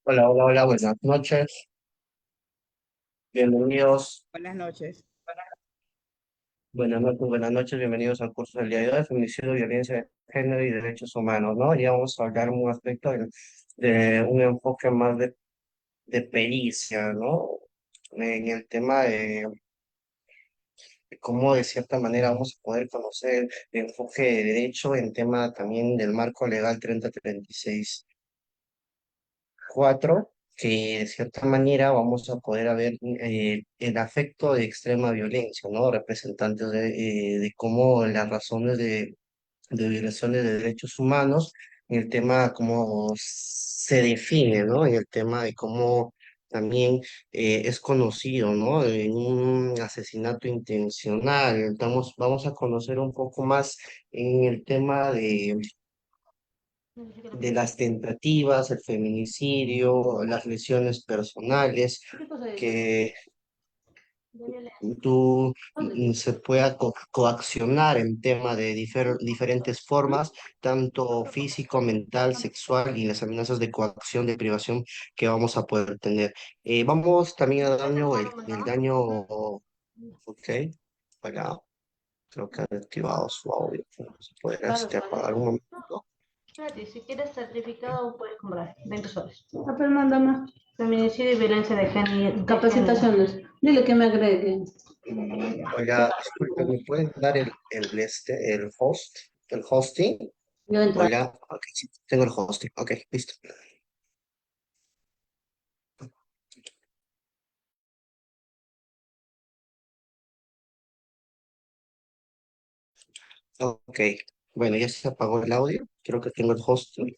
Hola, hola, hola, buenas noches. Bienvenidos, Buenas noches. buenas noches, bienvenidos al curso del día de hoy, Feminicidio, Violencia de Género y Derechos Humanos, ¿no? Ya vamos a hablar un aspecto de un enfoque más de pericia, ¿no? En el tema de cómo de cierta manera vamos a poder conocer el enfoque de derecho en tema también del marco legal 3036. Cuatro, que de cierta manera vamos a poder ver el afecto de extrema violencia, ¿no? Representantes de cómo las razones de violaciones de derechos humanos, en el tema cómo se define, ¿no? En el tema de cómo también es conocido, ¿no? En un asesinato intencional. Vamos a conocer un poco más en el tema de las tentativas, el feminicidio, las lesiones personales, que se pueda coaccionar en tema de diferentes formas, tanto físico, mental, sexual y las amenazas de coacción, de privación que vamos a poder tener. Vamos también a daño, el daño, ok, para, creo que han activado su audio. Vamos a poder apagar un momento. Gratis, si quieres certificado puedes comprar 20 soles. Ah, pero manda más. Feminicidio y violencia de género. Capacitaciones. Dile que me agregue. Oiga, disculpe, ¿me pueden dar el host, el hosting? Yo entro. Hola, ok, sí, tengo el hosting, ok, listo. Ok, bueno, ya se apagó el audio, creo que tengo el hosting.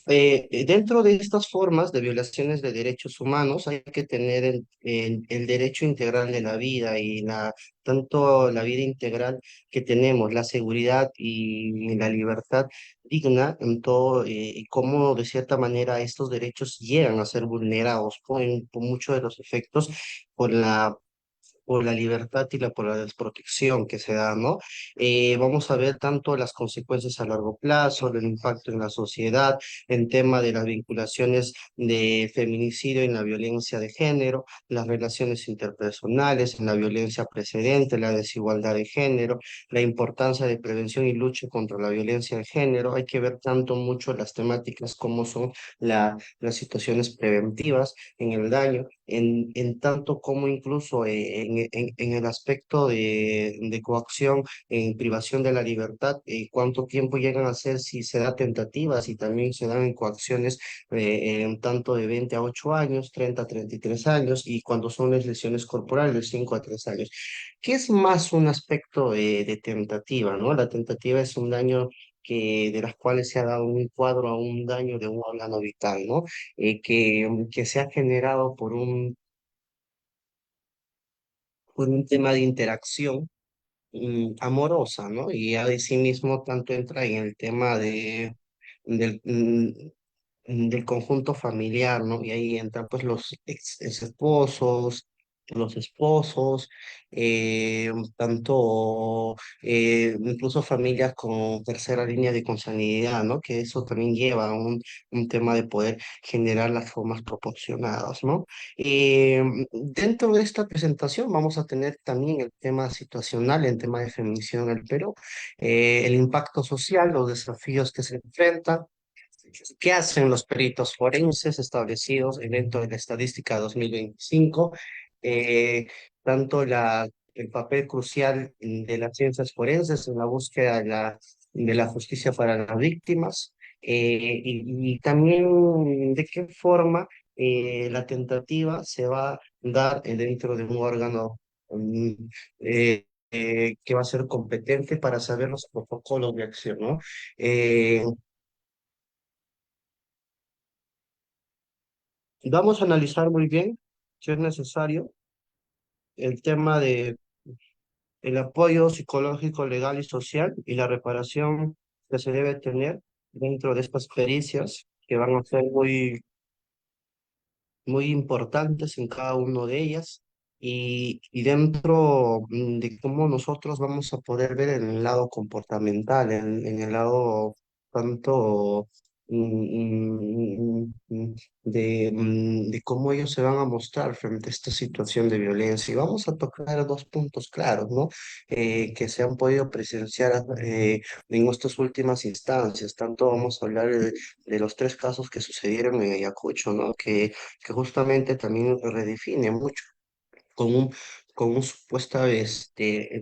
Dentro de estas formas de violaciones de derechos humanos hay que tener el derecho integral de la vida y tanto la vida integral que tenemos, la seguridad y la libertad digna en todo, y cómo de cierta manera estos derechos llegan a ser vulnerados por muchos de los efectos por la por la libertad y por la desprotección que se da, ¿no? Vamos a ver tanto las consecuencias a largo plazo, el impacto en la sociedad, en tema de las vinculaciones de feminicidio en la violencia de género, las relaciones interpersonales, en la violencia precedente, la desigualdad de género, la importancia de prevención y lucha contra la violencia de género. Hay que ver tanto mucho las temáticas como son las situaciones preventivas en el daño, en tanto como incluso en el aspecto de coacción, en privación de la libertad, cuánto tiempo llegan a ser si se da tentativas y también se dan en coacciones en tanto de 20 a 8 años, 30 a 33 años y cuando son las lesiones corporales de 5 a 3 años. ¿Qué es más un aspecto de tentativa, ¿no? La tentativa es un daño de las cuales se ha dado un cuadro a un daño de un órgano vital, ¿no? Que se ha generado por un tema de interacción amorosa, ¿no? Y ya de sí mismo tanto entra en el tema del, del conjunto familiar, ¿no? Y ahí entran pues los ex esposos, los esposos, tanto incluso familias con tercera línea de consanguinidad, ¿no? Que eso también lleva a un tema de poder generar las formas proporcionadas, ¿no? Eh, Dentro de esta presentación vamos a tener también el tema situacional, el tema de feminicidio en el Perú, el impacto social, los desafíos que se enfrentan. ¿Qué hacen los peritos forenses establecidos dentro de la estadística 2025? Eh, Tanto el papel crucial de las ciencias forenses en la búsqueda de la justicia para las víctimas, y también de qué forma la tentativa se va a dar dentro de un órgano mm, que va a ser competente para saber los protocolos de acción, ¿no? Vamos a analizar muy bien, si es necesario, el tema de el apoyo psicológico, legal y social y la reparación que se debe tener dentro de estas pericias que van a ser muy importantes en cada uno de ellas y dentro de cómo nosotros vamos a poder ver en el lado comportamental, en el lado tanto de cómo ellos se van a mostrar frente a esta situación de violencia. Y vamos a tocar dos puntos claros, ¿no? Que se han podido presenciar en estas últimas instancias. Tanto vamos a hablar de los tres casos que sucedieron en Ayacucho, ¿no? Que justamente también redefine mucho con con un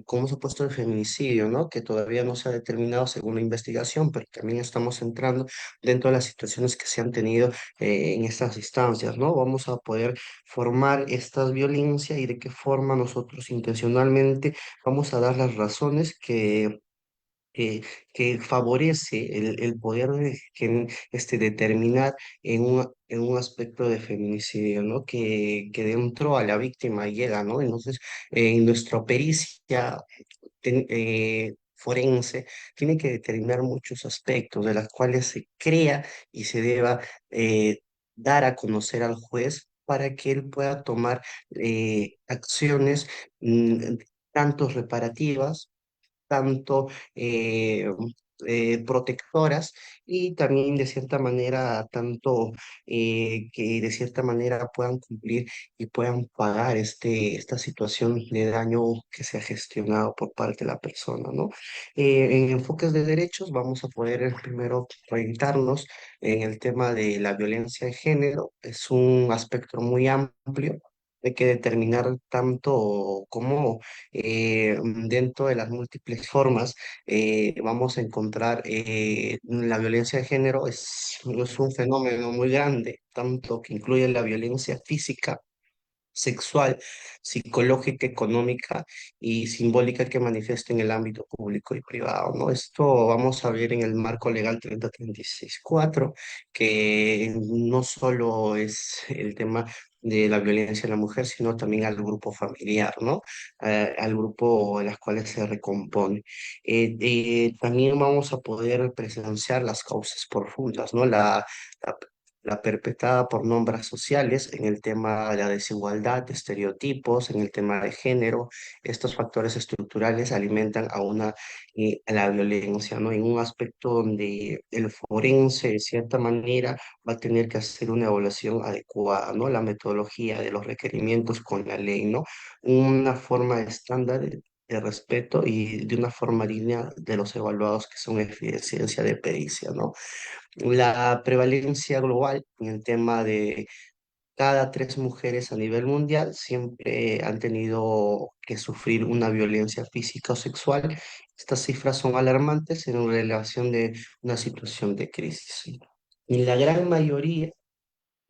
con un supuesto de feminicidio, ¿no? Que todavía no se ha determinado según la investigación, pero también estamos entrando dentro de las situaciones que se han tenido en estas instancias, ¿no? Vamos a poder formar estas violencias y de qué forma nosotros intencionalmente vamos a dar las razones que, que favorece el poder determinar en un aspecto de feminicidio, ¿no? Que dentro a la víctima llega, ¿no? Entonces, en nuestra pericia forense tiene que determinar muchos aspectos de los cuales se crea y se deba dar a conocer al juez para que él pueda tomar acciones tanto reparativas tanto eh, protectoras y también de cierta manera, tanto que de cierta manera puedan cumplir y puedan pagar esta situación de daño que se ha gestionado por parte de la persona, ¿no? En enfoques de derechos vamos a poder primero orientarnos en el tema de la violencia de género. Es un aspecto muy amplio. Hay que determinar tanto como dentro de las múltiples formas vamos a encontrar la violencia de género es un fenómeno muy grande, tanto que incluye la violencia física, sexual, psicológica, económica y simbólica que manifiesta en el ámbito público y privado, ¿no? Esto vamos a ver en el marco legal 3036-4, que no solo es el tema de la violencia en la mujer, sino también al grupo familiar, ¿no? Al grupo en las cuales se recompone. También vamos a poder presenciar las causas profundas, ¿no? la perpetrada por nombres sociales en el tema de la desigualdad, de estereotipos, en el tema de género. Estos factores estructurales alimentan a la violencia, ¿no? En un aspecto donde el forense, de cierta manera, va a tener que hacer una evaluación adecuada, ¿no? La metodología de los requerimientos con la ley, ¿no? Una forma estándar de respeto y de una forma digna de los evaluados que son eficiencia de pericia, ¿no? La prevalencia global en el tema de cada 3 mujeres a nivel mundial siempre han tenido que sufrir una violencia física o sexual. Estas cifras son alarmantes en relación de una situación de crisis. En la gran mayoría,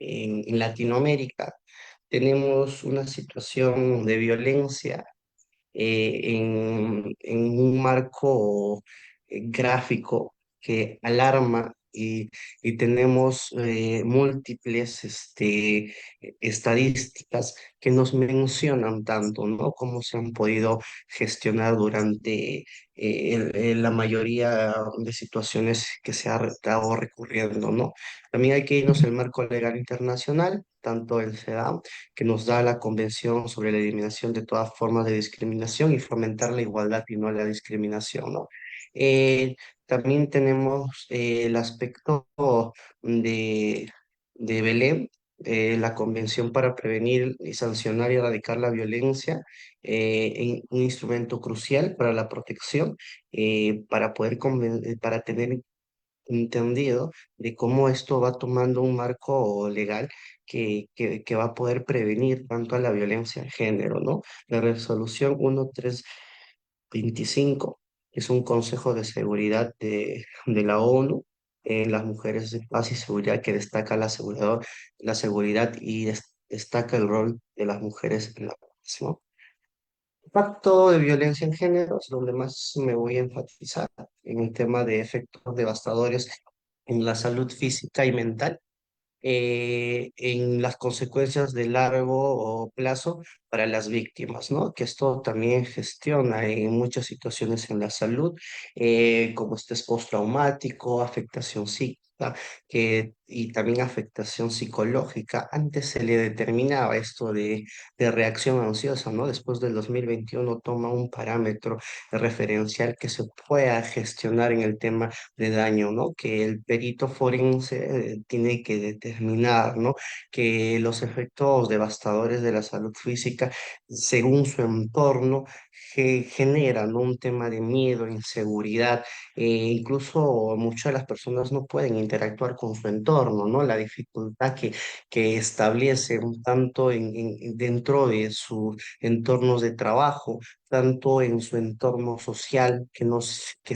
en Latinoamérica, tenemos una situación de violencia en un marco gráfico que alarma y tenemos múltiples estadísticas que nos mencionan tanto, ¿no? Cómo se han podido gestionar durante la mayoría de situaciones que se ha estado recurriendo, ¿no? También hay que irnos al marco legal internacional, tanto el CEDAW, que nos da la Convención sobre la Eliminación de todas formas de discriminación y fomentar la igualdad y no la discriminación, ¿no? Eh, También tenemos el aspecto de, de Belém, la Convención para prevenir y sancionar y erradicar la violencia, un instrumento crucial para la protección, para tener entendido de cómo esto va tomando un marco legal que va a poder prevenir tanto a la violencia de género, ¿no? La resolución 1325 es un consejo de seguridad de la ONU en las mujeres de paz y seguridad que destaca la seguridad y destaca el rol de las mujeres en la paz, ¿no? Impacto de violencia en género es donde más me voy a enfatizar en el tema de efectos devastadores en la salud física y mental, en las consecuencias de largo plazo para las víctimas, ¿no? Que esto también gestiona en muchas situaciones en la salud, como estrés postraumático, afectación psíquica, y también afectación psicológica. Antes se le determinaba esto de reacción ansiosa, ¿no? Después del 2021 toma un parámetro referencial que se pueda gestionar en el tema de daño, ¿no? Que el perito forense tiene que determinar, ¿no? Que los efectos devastadores de la salud física, según su entorno, generan, ¿no? Un tema de miedo, inseguridad, incluso muchas de las personas no pueden interactuar con su entorno, ¿no? La dificultad que establece un tanto dentro de sus entornos de trabajo, tanto en su entorno social, que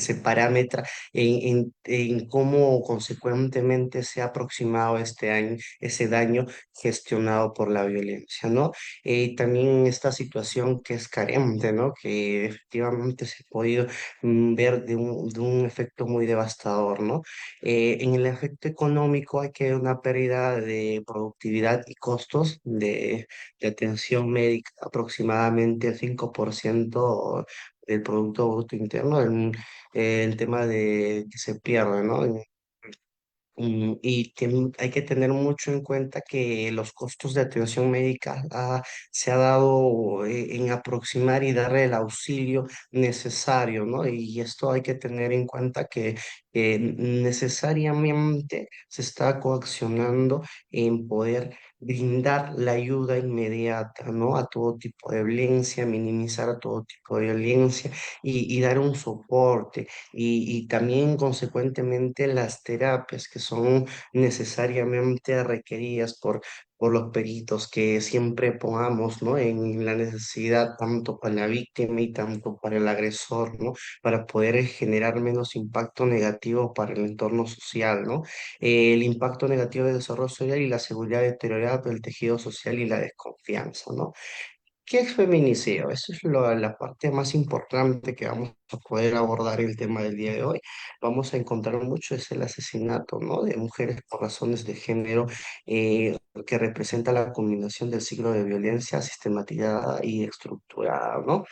se parametra en cómo consecuentemente se ha aproximado ese daño gestionado por la violencia, ¿no? También esta situación que es carente, ¿no? Que efectivamente se ha podido ver de un efecto muy devastador, ¿no? En el efecto económico hay que una pérdida de productividad y costos de atención médica, aproximadamente el 5% del Producto Bruto Interno, el tema de que se pierde, ¿no? Hay que tener mucho en cuenta que los costos de atención médica se ha dado en aproximar y darle el auxilio necesario, ¿no? Y esto hay que tener en cuenta que necesariamente se está coaccionando en poder brindar la ayuda inmediata, ¿no? A todo tipo de violencia, minimizar a todo tipo de violencia y dar un soporte y también consecuentemente las terapias que son necesariamente requeridas por los peritos que siempre pongamos, ¿no? En la necesidad tanto para la víctima y tanto para el agresor, ¿no? Para poder generar menos impacto negativo para el entorno social, ¿no? El impacto negativo del desarrollo social y la seguridad deteriorada del tejido social y la desconfianza, ¿no? ¿Qué es feminicidio? Eso es la parte más importante que vamos a poder abordar el tema del día de hoy, vamos a encontrar mucho es el asesinato, ¿no? De mujeres por razones de género, que representa la culminación del ciclo de violencia sistematizada y estructurada, ¿no?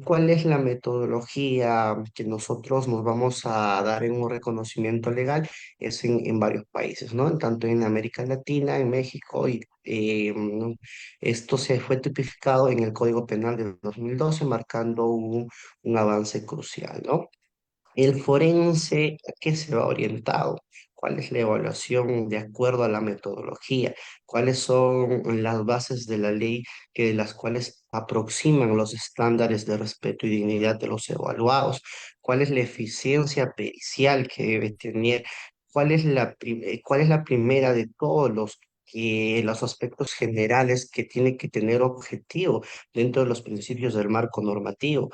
¿Cuál es la metodología que nosotros nos vamos a dar en un reconocimiento legal? Es en varios países, ¿no? Tanto en América Latina, en México, y esto se fue tipificado en el Código Penal de 2012, marcando un avance crucial, ¿no? El forense, ¿a qué se va orientado? ¿Cuál es la evaluación de acuerdo a la metodología? ¿Cuáles son las bases de la ley que las cuales aproximan los estándares de respeto y dignidad de los evaluados? ¿Cuál es la eficiencia pericial que debe tener? ¿Cuál es la primera de todos los aspectos generales que tiene que tener objetivo dentro de los principios del marco normativo?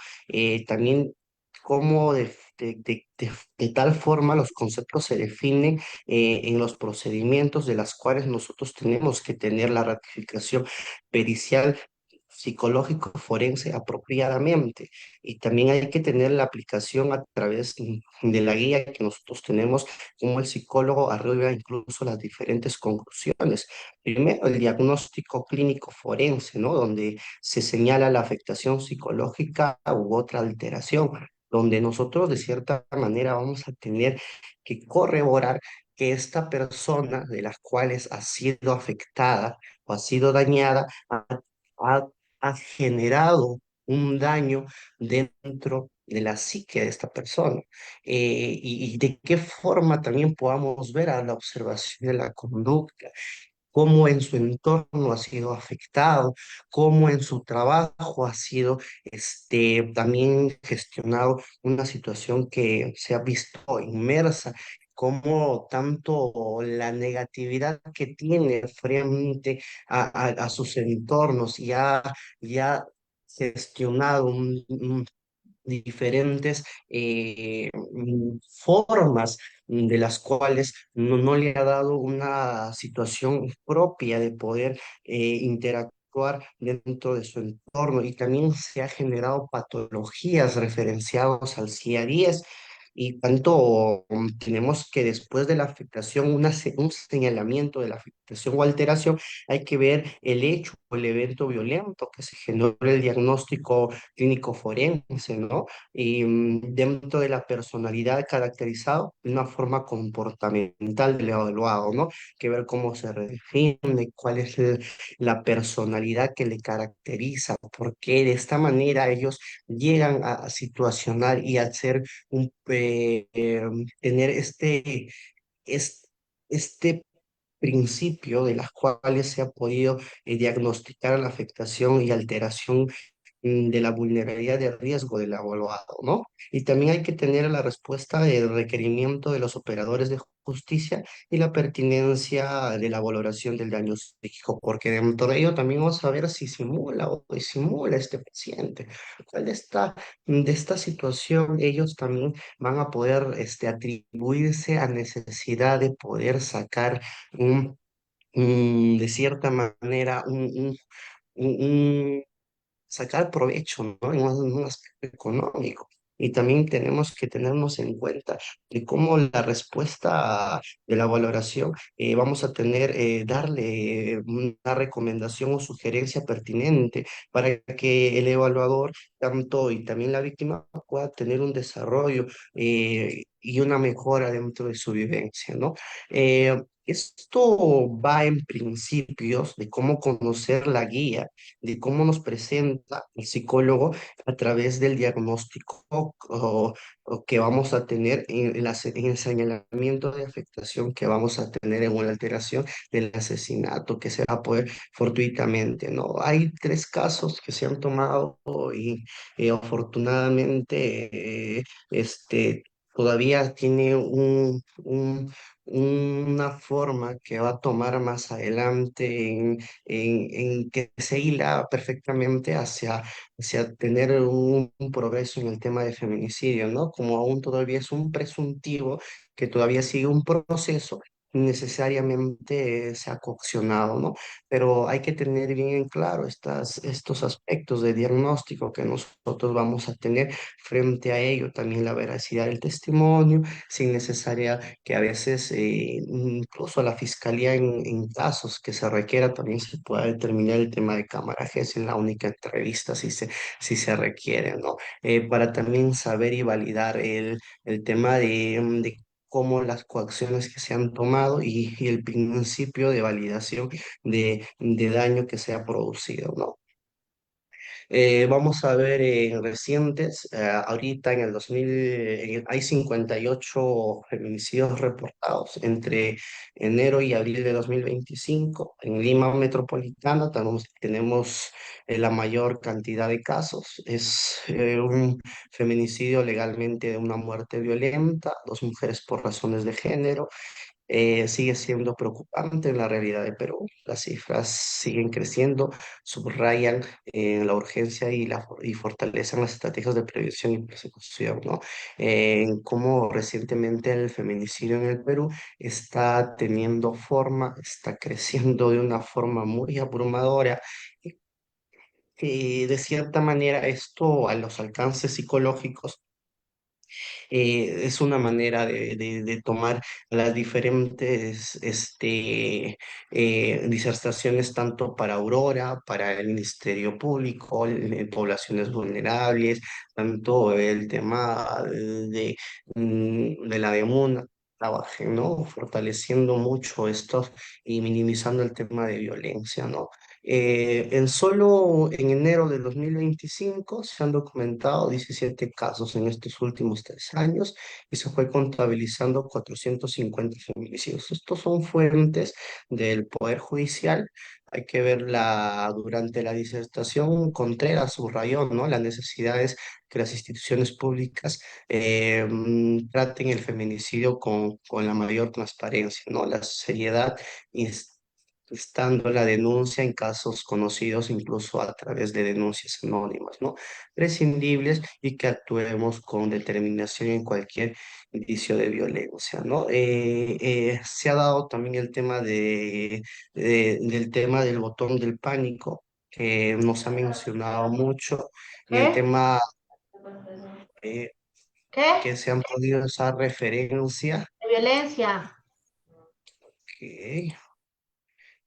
También cómo de tal forma los conceptos se definen en los procedimientos de las cuales nosotros tenemos que tener la ratificación pericial psicológico forense apropiadamente, y también hay que tener la aplicación a través de la guía que nosotros tenemos, como el psicólogo arriba incluso las diferentes conclusiones. Primero, el diagnóstico clínico forense, ¿no? Donde se señala la afectación psicológica u otra alteración, donde nosotros de cierta manera vamos a tener que corroborar que esta persona de las cuales ha sido afectada o ha sido dañada ha, ha generado un daño dentro de la psique de esta persona. Y de qué forma también podamos ver a la observación de la conducta, cómo en su entorno ha sido afectado, cómo en su trabajo ha sido también gestionado una situación que se ha visto inmersa, cómo tanto la negatividad que tiene frente a sus entornos y ha gestionado diferentes formas de las cuales no le ha dado una situación propia de poder interactuar dentro de su entorno, y también se ha generado patologías referenciadas al CIA-10. Y tanto tenemos que después de la afectación, un señalamiento de la afectación o alteración, hay que ver el hecho o el evento violento que se generó, el diagnóstico clínico forense, ¿no? Y dentro de la personalidad caracterizado de una forma comportamental del evaluado, ¿no? Que ver cómo se redefine, cuál es la personalidad que le caracteriza, porque de esta manera ellos llegan a situacionar y a ser tener es- este principio de las cuales se ha podido diagnosticar la afectación y alteración de la vulnerabilidad de riesgo del evaluado, ¿no? Y también hay que tener la respuesta del requerimiento de los operadores de justicia y la pertinencia de la valoración del daño psíquico, porque dentro de ello también vamos a ver si simula o disimula este paciente. ¿Cuál de esta situación ellos también van a poder atribuirse a necesidad de poder sacar de cierta manera, un sacar provecho, ¿no? En un aspecto económico. Y también tenemos que tenernos en cuenta de cómo la respuesta de la valoración vamos a darle una recomendación o sugerencia pertinente para que el evaluador, tanto y también la víctima, pueda tener un desarrollo y una mejora dentro de su vivencia, ¿no? Esto va en principios de cómo conocer la guía, de cómo nos presenta el psicólogo a través del diagnóstico o que vamos a tener en el señalamiento de afectación que vamos a tener en una alteración del asesinato que se va a poder fortuitamente, ¿no? Hay tres casos que se han tomado y afortunadamente todavía tiene una forma que va a tomar más adelante en que se hila perfectamente hacia tener un progreso en el tema de feminicidio, ¿no? Como aún todavía es un presuntivo que todavía sigue un proceso, necesariamente sea coaccionado, ¿no? Pero hay que tener bien en claro estos aspectos de diagnóstico que nosotros vamos a tener frente a ello, también la veracidad del testimonio, sin necesaria que a veces incluso la fiscalía en casos que se requiera también se pueda determinar el tema de camarajes en la única entrevista si se requiere, ¿no? Para también saber y validar el tema de cómo las coacciones que se han tomado y el principio de validación de daño que se ha producido, ¿no? Vamos a ver en recientes, ahorita en el 2000 hay 58 feminicidios reportados entre enero y abril de 2025. En Lima Metropolitana tenemos la mayor cantidad de casos. Es un feminicidio legalmente de una muerte violenta, dos mujeres por razones de género. Sigue siendo preocupante en la realidad de Perú. Las cifras siguen creciendo, subrayan la urgencia y fortalecen las estrategias de prevención y persecución, ¿no? En cómo recientemente el feminicidio en el Perú está teniendo forma, está creciendo de una forma muy abrumadora. Y de cierta manera esto a los alcances psicológicos es una manera de tomar las diferentes disertaciones tanto para Aurora, para el Ministerio Público, poblaciones vulnerables, tanto el tema de la demanda. Trabajen, ¿no? Fortaleciendo mucho esto y minimizando el tema de violencia, ¿no? En solo en enero de 2025 se han documentado 17 casos en estos últimos 3 años y se fue contabilizando 450 feminicidios. Estos son fuentes del Poder Judicial. Hay que verla durante la disertación. Contreras subrayó, ¿no? Las necesidades que las instituciones públicas traten el feminicidio con la mayor transparencia, ¿no? La seriedad estando la denuncia en casos conocidos incluso a través de denuncias anónimas, ¿no? Prescindibles y que actuemos con determinación en cualquier indicio de violencia, ¿no? Se ha dado también el tema del tema del botón del pánico, que nos ha mencionado mucho, en el ¿Qué? tema eh, que ¿Qué? se han podido usar referencias. De violencia. Ok.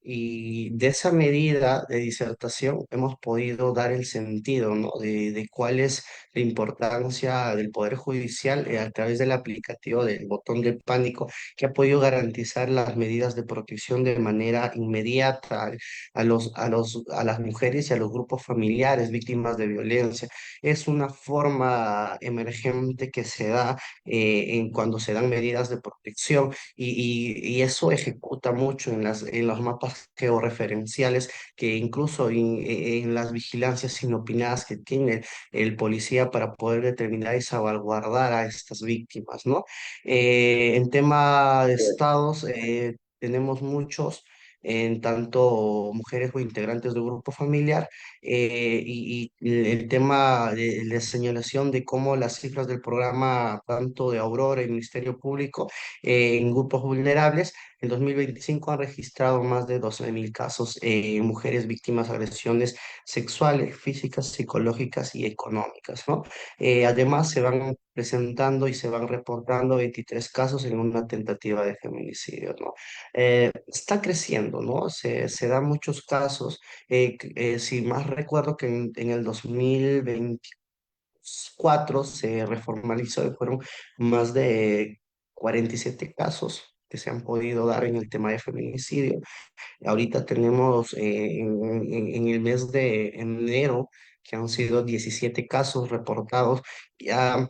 Y de esa medida de disertación hemos podido dar el sentido, ¿no? De cuál es la importancia del Poder Judicial a través del aplicativo del botón del pánico, que ha podido garantizar las medidas de protección de manera inmediata a las mujeres y a los grupos familiares víctimas de violencia. Es una forma emergente que se da cuando se dan medidas de protección y eso ejecuta mucho en los mapas georreferenciales que incluso en las vigilancias inopinadas que tiene el policía para poder determinar y salvaguardar a estas víctimas, ¿no? En tema de estados, tenemos muchos, en tanto mujeres o integrantes del grupo familiar, y el tema de la señalación de cómo las cifras del programa, tanto de Aurora y Ministerio Público, en grupos vulnerables. En 2025 han registrado más de 12.000 casos en mujeres víctimas de agresiones sexuales, físicas, psicológicas y económicas, ¿no? Además, se van presentando y se van reportando 23 casos en una tentativa de feminicidio, ¿no? Está creciendo, ¿no? Se dan muchos casos. Si más recuerdo que en el 2024 se reformalizó y fueron más de 47 casos que se han podido dar en el tema de feminicidio. Ahorita tenemos en el mes de enero que han sido 17 casos reportados. Ya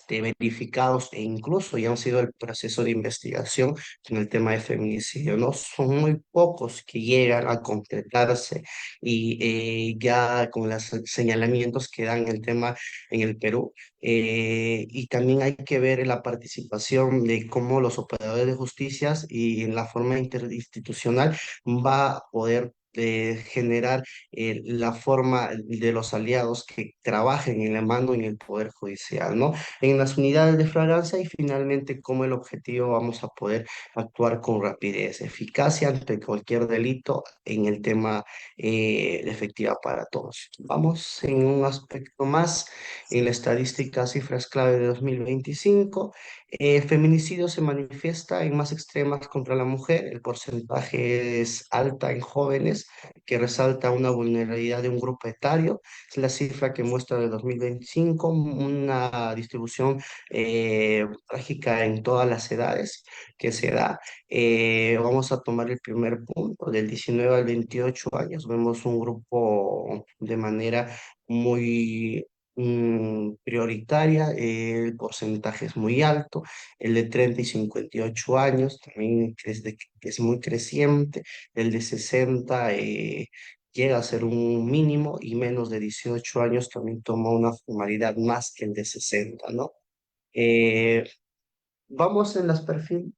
verificados e incluso ya han sido el proceso de investigación en el tema de feminicidio, ¿no? Son muy pocos que llegan a concretarse y ya con los señalamientos que dan el tema en el Perú. Y también hay que ver la participación de cómo los operadores de justicia y en la forma interinstitucional va a poder generar la forma de los aliados que trabajen en la mano en el Poder Judicial, ¿no? En las unidades de flagrancia y finalmente como el objetivo vamos a poder actuar con rapidez, eficacia ante cualquier delito en el tema de efectiva para todos. Vamos en un aspecto más, en la estadística, cifras clave de 2025. Feminicidio se manifiesta en más extremas contra la mujer, el porcentaje es alta en jóvenes, que resalta una vulnerabilidad de un grupo etario, es la cifra que muestra de 2025, una distribución trágica en todas las edades que se da. Vamos a tomar el primer punto, del 19 al 28 años, vemos un grupo de manera muy prioritaria, el porcentaje es muy alto, el de 30 y 58 años también es muy creciente, el de 60 llega a ser un mínimo y menos de 18 años también toma una formalidad más que el de 60, ¿no? Eh, Vamos en el perfil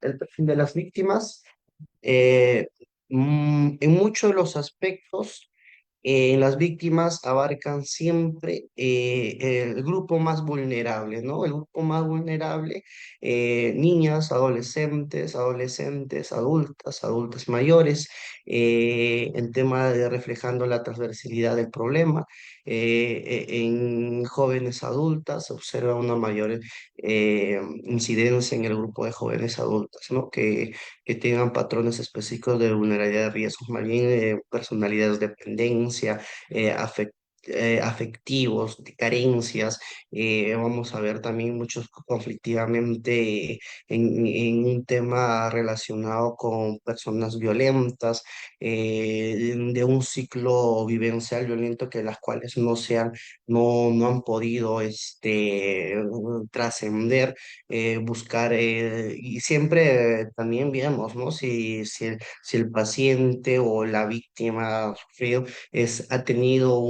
de las víctimas. Eh, en muchos de los aspectos, las víctimas abarcan siempre el grupo más vulnerable, ¿no? El grupo más vulnerable, niñas, adolescentes, adultas, adultas mayores, el tema de reflejando la transversalidad del problema. En jóvenes adultas se observa una mayor incidencia en el grupo de jóvenes adultas, ¿no? Que tengan patrones específicos de vulnerabilidad de riesgos, más bien personalidades de dependencia, afectivos, de carencias. Vamos a ver también muchos conflictivamente en un tema relacionado con personas violentas, de un ciclo vivencial violento que las cuales no han podido trascender, buscar, y siempre también vemos, ¿no? Si el paciente o la víctima ha sufrido, ha tenido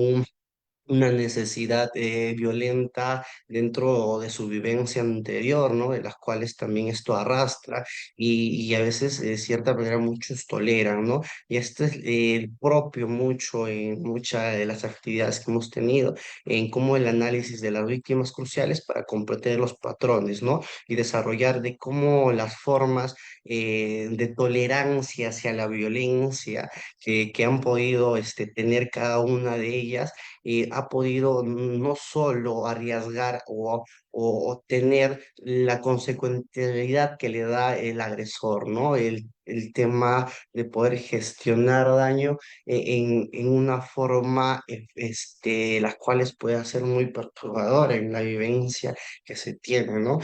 una necesidad violenta dentro de su vivencia anterior, ¿no? De las cuales también esto arrastra y a veces de cierta manera muchos toleran, ¿no? Y esto es propio mucho en muchas de las actividades que hemos tenido, en cómo el análisis de las víctimas cruciales para comprender los patrones, ¿no? Y desarrollar de cómo las formas de tolerancia hacia la violencia que han podido tener cada una de ellas ha podido no solo arriesgar o tener la consecuencialidad que le da el agresor, ¿no? El tema de poder gestionar daño en una forma, las cuales puede ser muy perturbadora en la vivencia que se tiene, ¿no?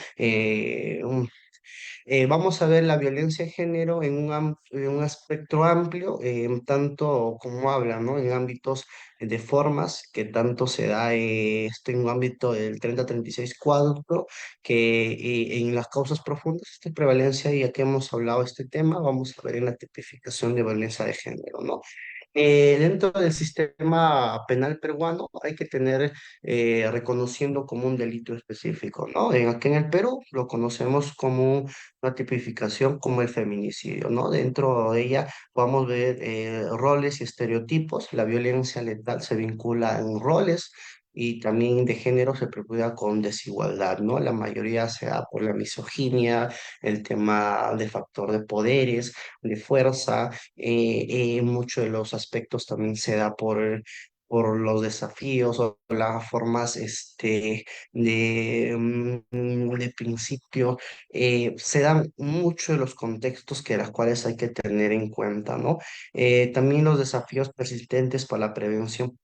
Vamos a ver la violencia de género en un espectro amplio, tanto como habla, ¿no? En ámbitos de formas, que tanto se da esto en un ámbito del 30-36 cuadro, que en las causas profundas, esta prevalencia, ya que hemos hablado de este tema, vamos a ver en la tipificación de violencia de género, ¿no? Dentro del sistema penal peruano hay que tener reconociendo como un delito específico, ¿no? Aquí en el Perú lo conocemos como una tipificación como el feminicidio, ¿no? Dentro de ella vamos a ver roles y estereotipos. La violencia letal se vincula en roles y también de género se preocupa con desigualdad, ¿no? La mayoría se da por la misoginia, el tema de factor de poderes, de fuerza, muchos de los aspectos también se da por los desafíos o las formas de principio. Se dan muchos de los contextos que las cuales hay que tener en cuenta, ¿no? También los desafíos persistentes para la prevención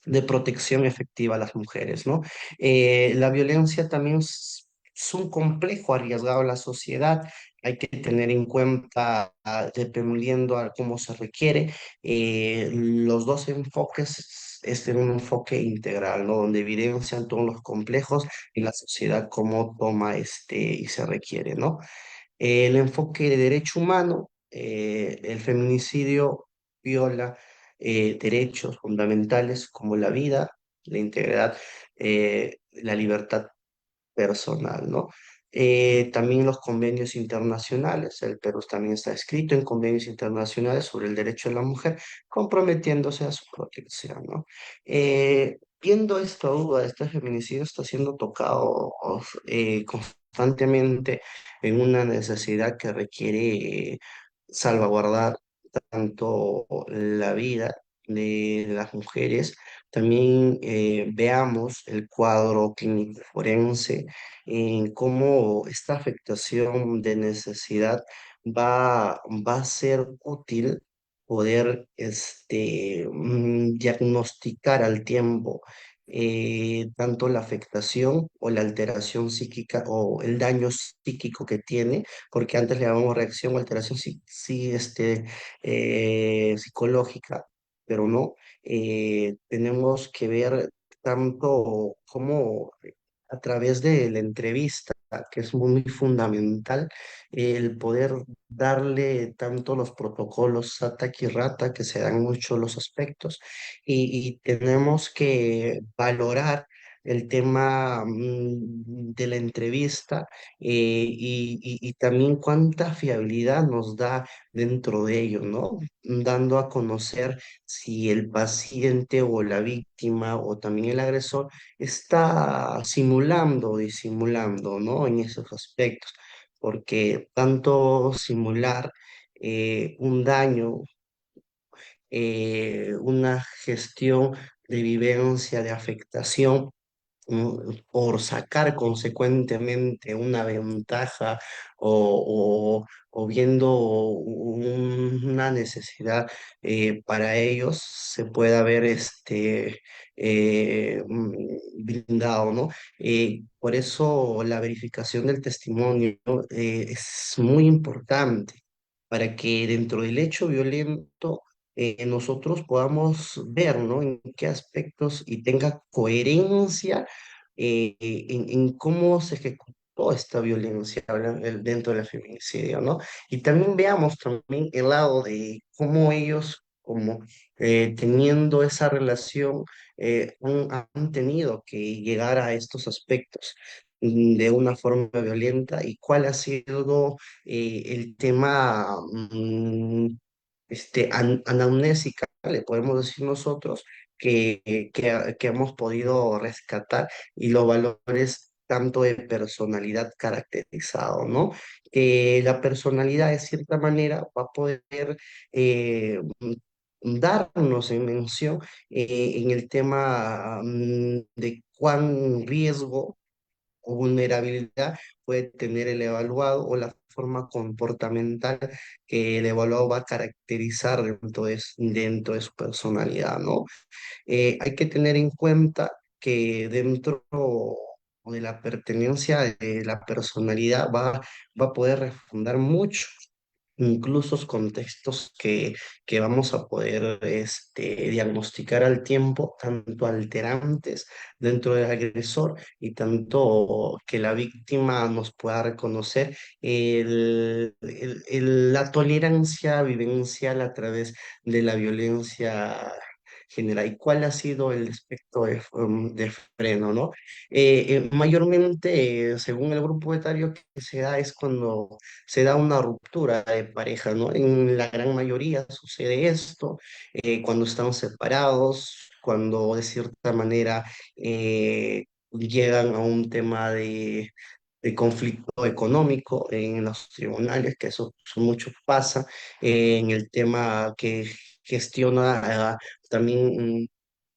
de protección efectiva a las mujeres, ¿no? La violencia también es un complejo arriesgado a la sociedad, hay que tener en cuenta, dependiendo a cómo se requiere, los dos enfoques, es un enfoque integral, ¿no? Donde evidencian todos los complejos y la sociedad cómo toma y se requiere, ¿no? El enfoque de derecho humano, el feminicidio viola derechos fundamentales como la vida, la integridad, la libertad personal, ¿no? También los convenios internacionales. El Perú también está escrito en convenios internacionales sobre el derecho de la mujer, comprometiéndose a su protección, ¿no? Viendo esta duda, este feminicidio está siendo tocado constantemente en una necesidad que requiere salvaguardar tanto la vida de las mujeres. También veamos el cuadro clínico forense en cómo esta afectación de necesidad va a ser útil poder diagnosticar al tiempo tanto la afectación o la alteración psíquica o el daño psíquico que tiene, porque antes le llamamos reacción o alteración psicológica, pero no. Tenemos que ver tanto cómo a través de la entrevista, que es muy fundamental, el poder darle tanto los protocolos SATA y RATA, que se dan mucho los aspectos, y tenemos que valorar el tema de la entrevista y también cuánta fiabilidad nos da dentro de ello, ¿no? Dando a conocer si el paciente o la víctima o también el agresor está simulando o disimulando, ¿no? En esos aspectos, porque tanto simular un daño, una gestión de vivencia, de afectación, por sacar consecuentemente una ventaja o viendo una necesidad para ellos, se pueda ver blindado, ¿no? Por eso la verificación del testimonio es muy importante para que dentro del hecho violento nosotros podamos ver, ¿no? En qué aspectos y tenga coherencia en cómo se ejecutó esta violencia dentro del feminicidio, ¿no? Y también veamos también el lado de cómo ellos, como teniendo esa relación, han tenido que llegar a estos aspectos de una forma violenta y cuál ha sido el tema anamnésica, le podemos decir nosotros, que hemos podido rescatar y los valores tanto de personalidad caracterizado, ¿no? La personalidad de cierta manera va a poder darnos en mención en el tema de cuán riesgo o vulnerabilidad puede tener el evaluado o la forma comportamental que el evaluado va a caracterizar dentro de su personalidad, ¿no? Hay que tener en cuenta que dentro de la pertenencia de la personalidad va a poder refundar mucho, incluso contextos que vamos a poder diagnosticar al tiempo, tanto alterantes dentro del agresor y tanto que la víctima nos pueda reconocer la tolerancia vivencial a través de la violencia general. ¿Y cuál ha sido el aspecto de freno, ¿no? Mayormente, según el grupo etario que se da, es cuando se da una ruptura de pareja, ¿no? En la gran mayoría sucede esto, cuando están separados, cuando de cierta manera llegan a un tema de conflicto económico en los tribunales, que eso mucho pasa, en el tema que gestiona también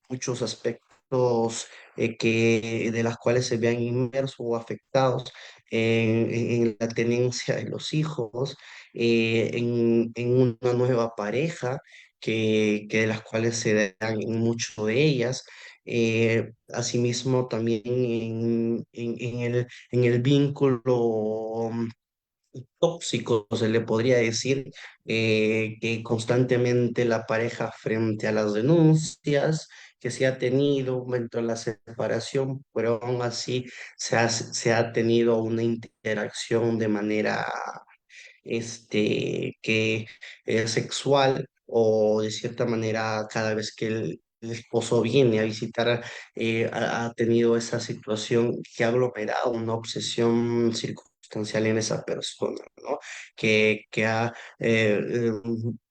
muchos aspectos de las cuales se vean inmersos o afectados en la tenencia de los hijos, en una nueva pareja, que de las cuales se dan en mucho de ellas. Asimismo, también en el vínculo tóxico, se le podría decir, que constantemente la pareja frente a las denuncias que se ha tenido dentro de la separación, pero aún así se ha tenido una interacción de manera que es sexual o de cierta manera cada vez que el esposo viene a visitar, ha tenido esa situación que ha aglomerado una obsesión circunstancial en esa persona, ¿no? Que ha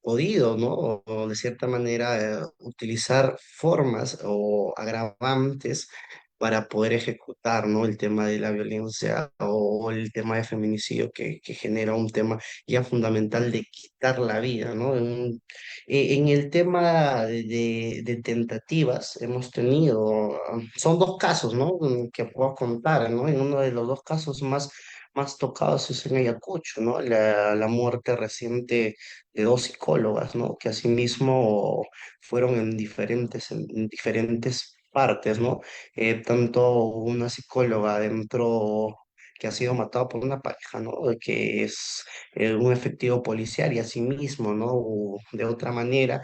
podido, ¿no? O de cierta manera utilizar formas o agravantes para poder ejecutar, ¿no? El tema de la violencia o el tema de feminicidio que genera un tema ya fundamental de quitar la vida, ¿no? En el tema de tentativas hemos tenido, son dos casos, ¿no? Que puedo contar, ¿no? En uno de los dos casos más tocados es en Ayacucho, ¿no? La muerte reciente de dos psicólogas, ¿no? Que asimismo fueron en diferentes partes, ¿no? Tanto una psicóloga dentro que ha sido matado por una pareja, ¿no? Que es un efectivo policial y asimismo, ¿no? O de otra manera,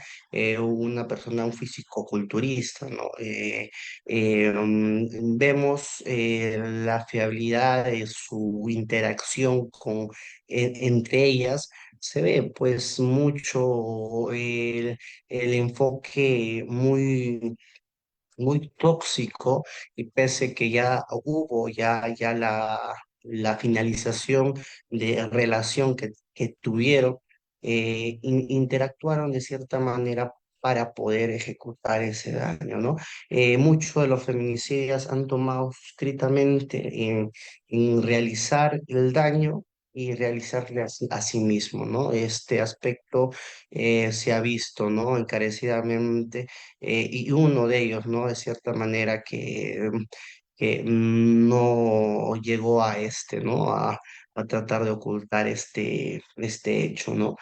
una persona, un físico-culturista, ¿no? Vemos la fiabilidad de su interacción entre ellas, se ve pues mucho el enfoque muy tóxico y pese que ya hubo ya la finalización de relación que tuvieron, interactuaron de cierta manera para poder ejecutar ese daño, ¿no? Muchos de los feminicidas han tomado estrictamente en realizar el daño y realizarle a sí mismo, ¿no? Este aspecto se ha visto, ¿no? Encarecidamente y uno de ellos, ¿no? De cierta manera que no llegó a ¿no? A tratar de ocultar este hecho, ¿no?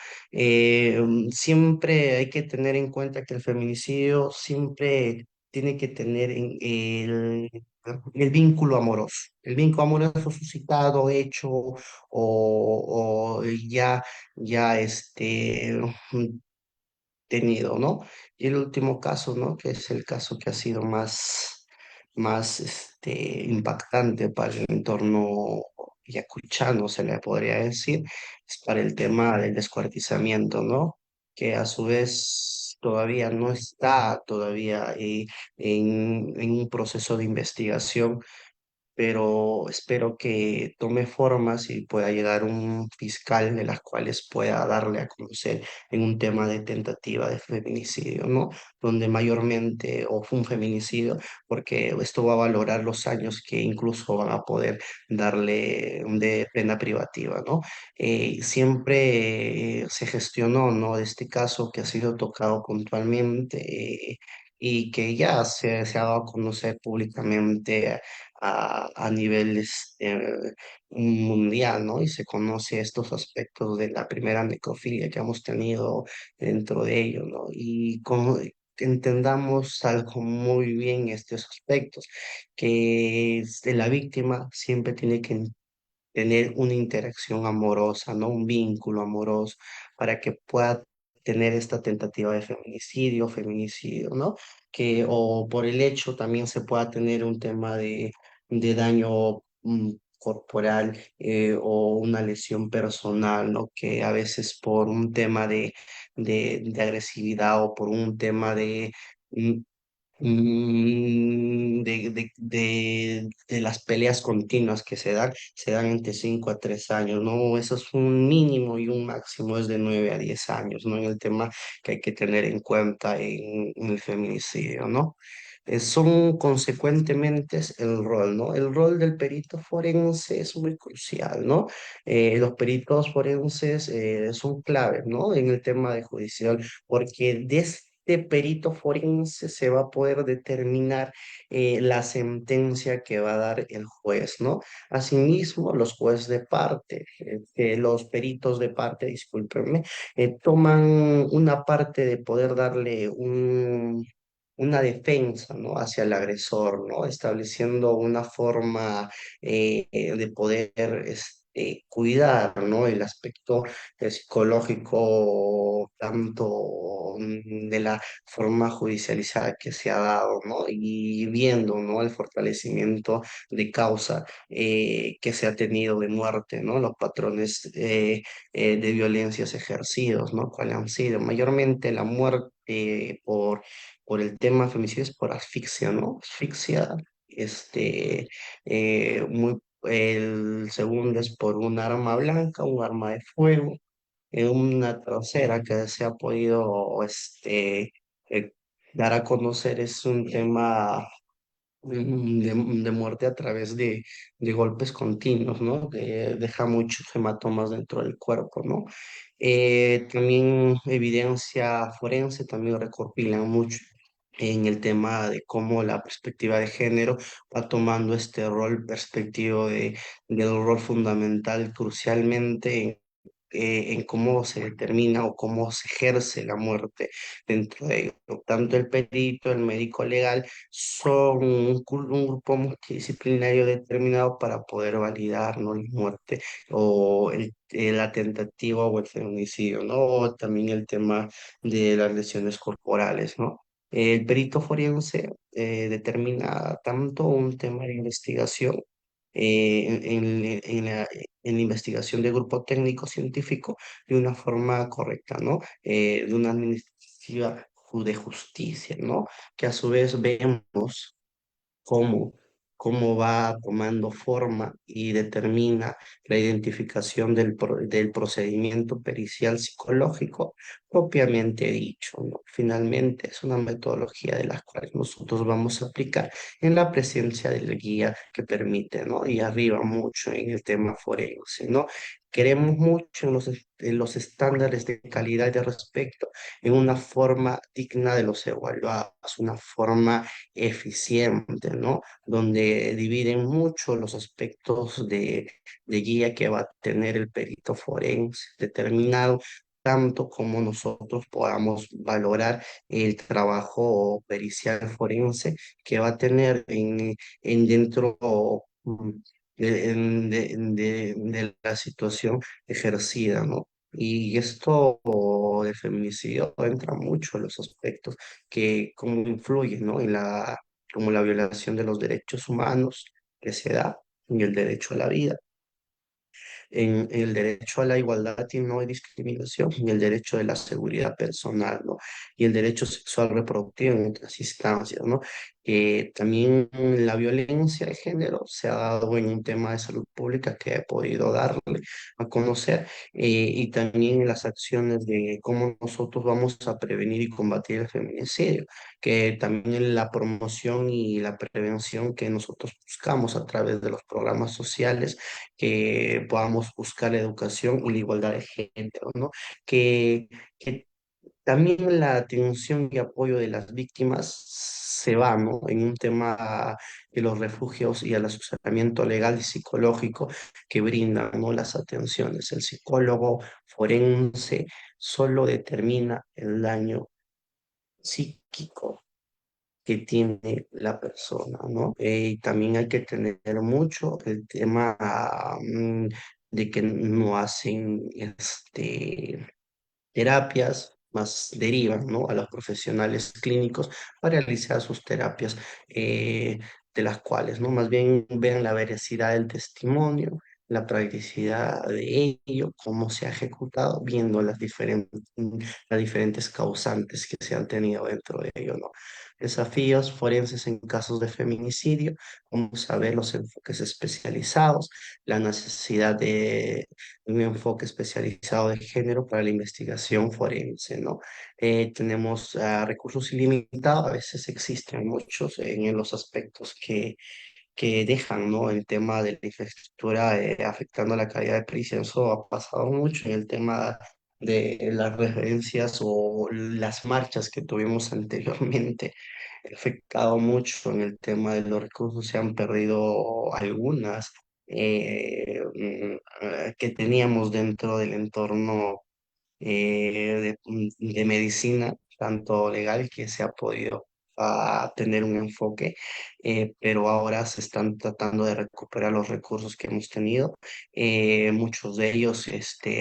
Siempre hay que tener en cuenta que el feminicidio siempre tiene que tener el vínculo amoroso. El vínculo amoroso suscitado, hecho o ya tenido, ¿no? Y el último caso, ¿no? Que es el caso que ha sido más impactante para el entorno yacuchano, se le podría decir, es para el tema del descuartizamiento, ¿no? Que a su vez todavía no está todavía en un proceso de investigación, pero espero que tome formas y pueda llegar un fiscal de las cuales pueda darle a conocer en un tema de tentativa de feminicidio, ¿no? Donde mayormente, o fue un feminicidio, porque esto va a valorar los años que incluso van a poder darle de pena privativa, ¿no? Siempre se gestionó, ¿no? De este caso que ha sido tocado puntualmente. Y que ya se ha dado a conocer públicamente a nivel mundial, ¿no? Y se conoce estos aspectos de la primera necrofilia que hemos tenido dentro de ello, ¿no? Y como entendamos algo muy bien estos aspectos, que la víctima siempre tiene que tener una interacción amorosa, ¿no? Un vínculo amoroso para que pueda tener esta tentativa de feminicidio, ¿no? O por el hecho también se pueda tener un tema de daño corporal o una lesión personal, ¿no? Que a veces por un tema de agresividad o por un tema mm, de las peleas continuas que se dan entre 5 a 3 años, ¿no? Eso es un mínimo y un máximo es de 9 a 10 años, ¿no? En el tema que hay que tener en cuenta en el feminicidio, ¿no? Son consecuentemente el rol, ¿no? El rol del perito forense es muy crucial, ¿no? Los peritos forenses son claves, ¿no? En el tema de judicial, porque de este perito forense se va a poder determinar la sentencia que va a dar el juez, ¿no? Asimismo, los jueces de parte, los peritos de parte, discúlpenme, toman una parte de poder darle una defensa, ¿no? Hacia el agresor, ¿no? Estableciendo una forma de poder cuidar, ¿no? El aspecto psicológico, tanto de la forma judicializada que se ha dado, ¿no? Y viendo, ¿no? El fortalecimiento de causa que se ha tenido de muerte, ¿no? Los patrones de violencias ejercidos, ¿no? ¿Cuáles han sido? Mayormente la muerte por el tema femicidio es por asfixia, ¿no? Asfixia, el segundo es por un arma blanca, un arma de fuego, una tercera que se ha podido eh, dar a conocer es un tema de muerte a través de golpes continuos, ¿no? Que deja muchos hematomas dentro del cuerpo, ¿no? También evidencia forense, también recopilan mucho en el tema de cómo la perspectiva de género va tomando este rol perspectivo del rol fundamental crucialmente en cómo se determina o cómo se ejerce la muerte dentro de ello. Tanto el perito, el médico legal, son un grupo multidisciplinario determinado para poder validar, ¿no? La muerte o la tentativa o el feminicidio, ¿no? O también el tema de las lesiones corporales, ¿no? El perito forense determina tanto un tema de investigación en la investigación de grupo técnico científico de una forma correcta, ¿no? De una administrativa de justicia, ¿no? Que a su vez vemos cómo, cómo va tomando forma y determina la identificación del procedimiento pericial psicológico propiamente dicho, ¿no? Finalmente, es una metodología de las cuales nosotros vamos a aplicar en la presencia del guía que permite, ¿no? Y arriba mucho en el tema forense, ¿no? Queremos mucho en los estándares de calidad y de respeto en una forma digna de los evaluados, una forma eficiente, ¿no? Donde dividen mucho los aspectos de guía que va a tener el perito forense determinado, tanto como nosotros podamos valorar el trabajo pericial forense que va a tener en dentro de la situación ejercida, ¿no? Y esto de feminicidio entra mucho en los aspectos que cómo influye, ¿no? Como la violación de los derechos humanos que se da y el derecho a la vida en el derecho a la igualdad y no hay discriminación, y el derecho de la seguridad personal, ¿no? Y el derecho sexual reproductivo en otras instancias, ¿no? También la violencia de género se ha dado en un tema de salud pública que he podido darle a conocer, y también las acciones de cómo nosotros vamos a prevenir y combatir el feminicidio, que también la promoción y la prevención que nosotros buscamos a través de los programas sociales que podamos buscar la educación y la igualdad de género, ¿no? Que también la atención y apoyo de las víctimas se va, ¿no? En un tema de los refugios y al asesoramiento legal y psicológico que brindan, ¿no? Las atenciones. El psicólogo forense solo determina el daño psíquico que tiene la persona, ¿no? Y también hay que tener mucho el tema de que no hacen terapias, más derivan, ¿no? A los profesionales clínicos para realizar sus terapias, de las cuales, ¿no? Más bien vean la veracidad del testimonio, la practicidad de ello, cómo se ha ejecutado, viendo las diferentes causantes que se han tenido dentro de ello, ¿no? Desafíos forenses en casos de feminicidio, vamos a ver los enfoques especializados, la necesidad de un enfoque especializado de género para la investigación forense, ¿no? Tenemos recursos ilimitados, a veces existen muchos en los aspectos que dejan, ¿no? El tema de la infraestructura afectando la calidad de pericia. Eso ha pasado mucho en el tema de las referencias o las marchas que tuvimos anteriormente. Ha afectado mucho en el tema de los recursos, se han perdido algunas que teníamos dentro del entorno de medicina, tanto legal que se ha podido tener un enfoque. pero ahora se están tratando de recuperar los recursos que hemos tenido. Muchos de ellos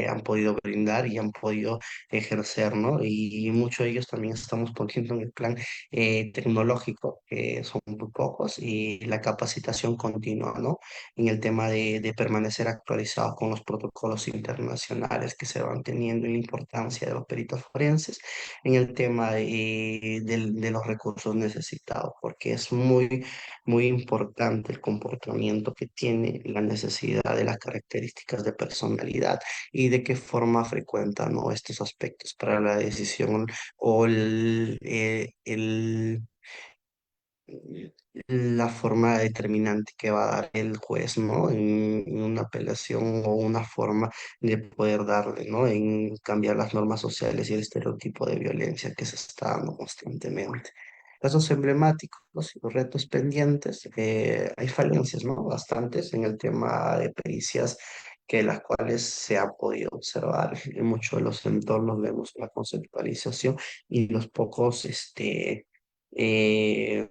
han podido brindar y han podido ejercer, ¿no? Y muchos de ellos también estamos poniendo en el plan tecnológico, que son muy pocos, y la capacitación continua, ¿no? En el tema de permanecer actualizados con los protocolos internacionales que se van teniendo y la importancia de los peritos forenses en el tema de los recursos necesitados, porque es muy importante el comportamiento que tiene, la necesidad de las características de personalidad y de qué forma frecuenta, ¿no? Estos aspectos para la decisión o la forma determinante que va a dar el juez, ¿no? En una apelación o una forma de poder darle, ¿no? En cambiar las normas sociales y el estereotipo de violencia que se está dando constantemente. Casos emblemáticos, ¿no? Y los retos pendientes, hay falencias, ¿no? Bastantes en el tema de pericias que las cuales se ha podido observar en muchos de los entornos vemos la conceptualización y los pocos, el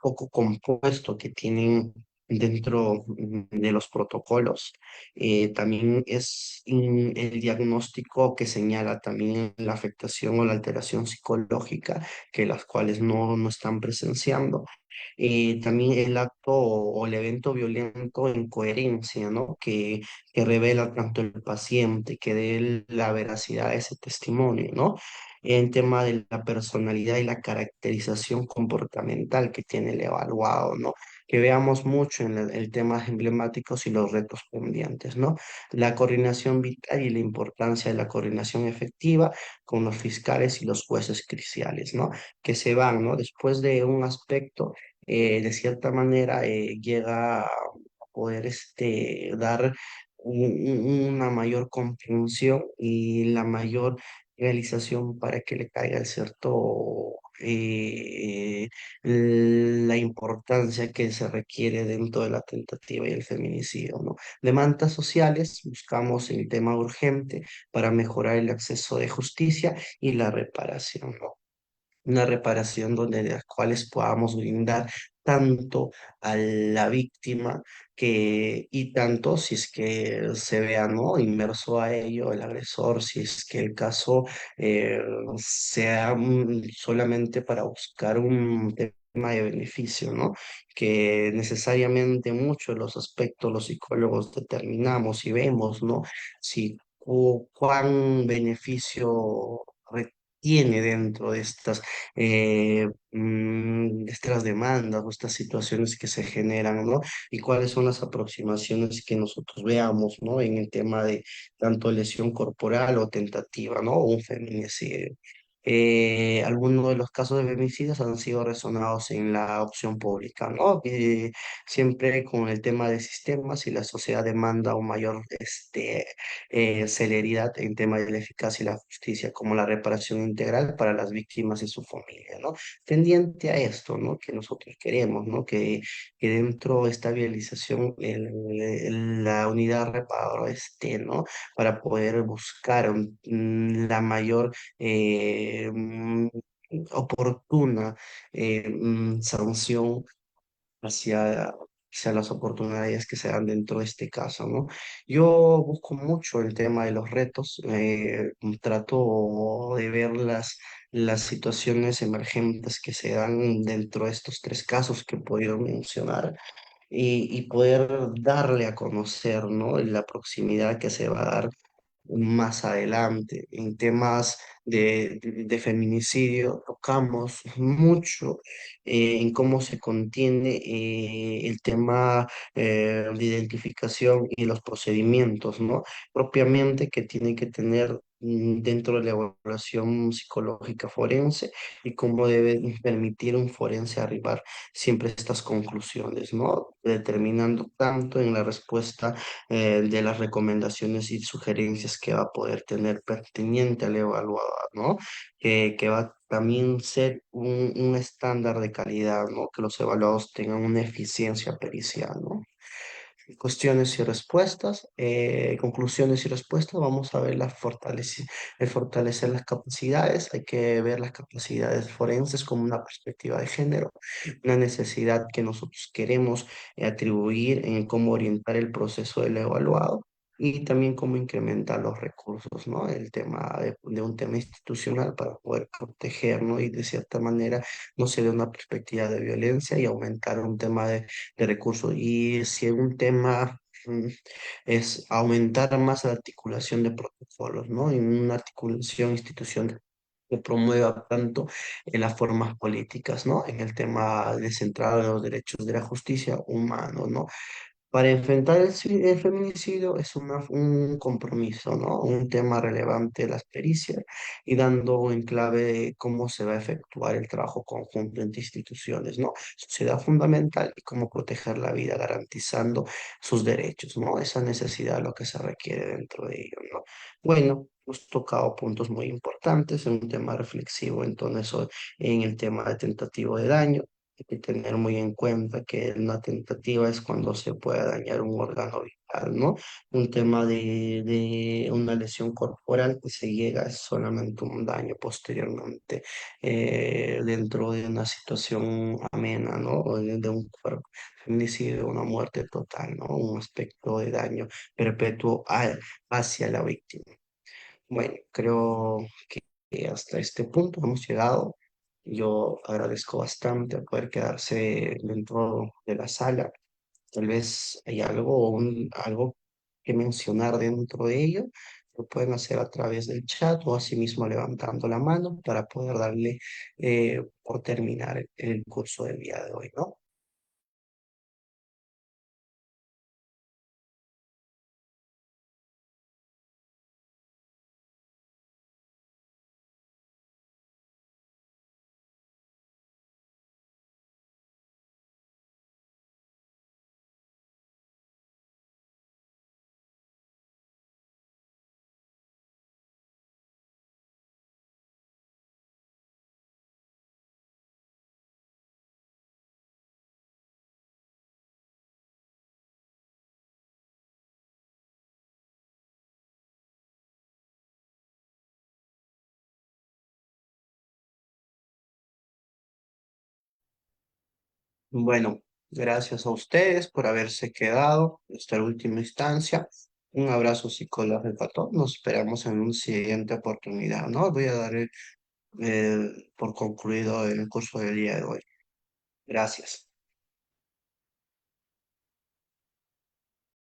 poco compuesto que tienen dentro de los protocolos. También es el diagnóstico que señala también la afectación o la alteración psicológica que las cuales no están presenciando. También el acto o el evento violento en coherencia, ¿no? Que revela tanto el paciente, que dé la veracidad a ese testimonio, ¿no? En tema de la personalidad y la caracterización comportamental que tiene el evaluado, ¿no? Que veamos mucho en el tema emblemáticos y los retos pendientes, ¿no? La coordinación vital y la importancia de la coordinación efectiva con los fiscales y los jueces cruciales, ¿no? Que se van, ¿no? Después de un aspecto, de cierta manera, llega a poder dar una mayor comprensión y la mayor realización para que le caiga el cierto, la importancia que se requiere dentro de la tentativa y el feminicidio, ¿no? Demandas sociales, buscamos el tema urgente para mejorar el acceso de justicia y la reparación, ¿no? Una reparación donde las cuales podamos brindar tanto a la víctima y tanto si es que se vea, ¿no? Inmerso a ello el agresor, si es que el caso eh, sea solamente para buscar un tema de beneficio, ¿no? Que necesariamente muchos de los aspectos los psicólogos determinamos y vemos, ¿no? Si cuán beneficio tiene dentro de estas demandas o estas situaciones que se generan, ¿no? Y cuáles son las aproximaciones que nosotros veamos, ¿no? En el tema de tanto lesión corporal o tentativa, ¿no? O un feminicidio. Algunos de los casos de femicidios han sido resonados en la opción pública, ¿no? Siempre con el tema de sistemas y la sociedad demanda un mayor celeridad en tema de la eficacia y la justicia, como la reparación integral para las víctimas y su familia, ¿no? Tendiente a esto, ¿no? Que nosotros queremos, ¿no? Que dentro de esta vialización la unidad reparadora esté, ¿no? Para poder buscar la mayor oportuna sanción hacia, hacia las oportunidades que se dan dentro de este caso, ¿no? Yo busco mucho el tema de los retos, trato de ver las situaciones emergentes que se dan dentro de estos tres casos que he podido mencionar y poder darle a conocer, ¿no? La proximidad que se va a dar más adelante. En temas de feminicidio tocamos mucho en cómo se contiene el tema de identificación y los procedimientos, ¿no? Propiamente que tiene que tener dentro de la evaluación psicológica forense y cómo debe permitir un forense arribar siempre a estas conclusiones, ¿no? Determinando tanto en la respuesta de las recomendaciones y sugerencias que va a poder tener pertinente al evaluador, ¿no? Que va a también ser un estándar de calidad, ¿no? Que los evaluados tengan una eficiencia pericial, ¿no? Cuestiones y respuestas, conclusiones y respuestas, vamos a ver el fortalecer las capacidades, hay que ver las capacidades forenses como una perspectiva de género, una necesidad que nosotros queremos atribuir en cómo orientar el proceso del evaluado y también cómo incrementar los recursos, ¿no? El tema de un tema institucional para poder proteger, ¿no? Y de cierta manera no se dé una perspectiva de violencia y aumentar un tema de recursos. Y si un tema es aumentar más la articulación de protocolos, ¿no? Y una articulación institucional que promueva tanto en las formas políticas, ¿no? En el tema de centrado en los derechos de la justicia humana, ¿no? Para enfrentar el feminicidio es un compromiso, ¿no? Un tema relevante de las pericias y dando en clave de cómo se va a efectuar el trabajo conjunto entre instituciones, ¿no? Sociedad fundamental y cómo proteger la vida garantizando sus derechos, ¿no? Esa necesidad lo que se requiere dentro de ello, ¿no? Bueno, hemos tocado puntos muy importantes en un tema reflexivo, entonces, en el tema de tentativo de daño. Hay que tener muy en cuenta que una tentativa es cuando se puede dañar un órgano vital, ¿no? Un tema de una lesión corporal que se llega es solamente un daño posteriormente dentro de una situación amena, ¿no? O de un cuerpo. Feminicidio, una muerte total, ¿no? Un aspecto de daño perpetuo hacia la víctima. Bueno, creo que hasta este punto hemos llegado. Yo agradezco bastante poder quedarse dentro de la sala. Tal vez hay algo que mencionar dentro de ello. Lo pueden hacer a través del chat o asimismo levantando la mano para poder darle por terminar el curso del día de hoy, ¿no? Bueno, gracias a ustedes por haberse quedado hasta la última instancia. Un abrazo psicológico a todos. Nos esperamos en una siguiente oportunidad, ¿no? Voy a dar por concluido el curso del día de hoy. Gracias.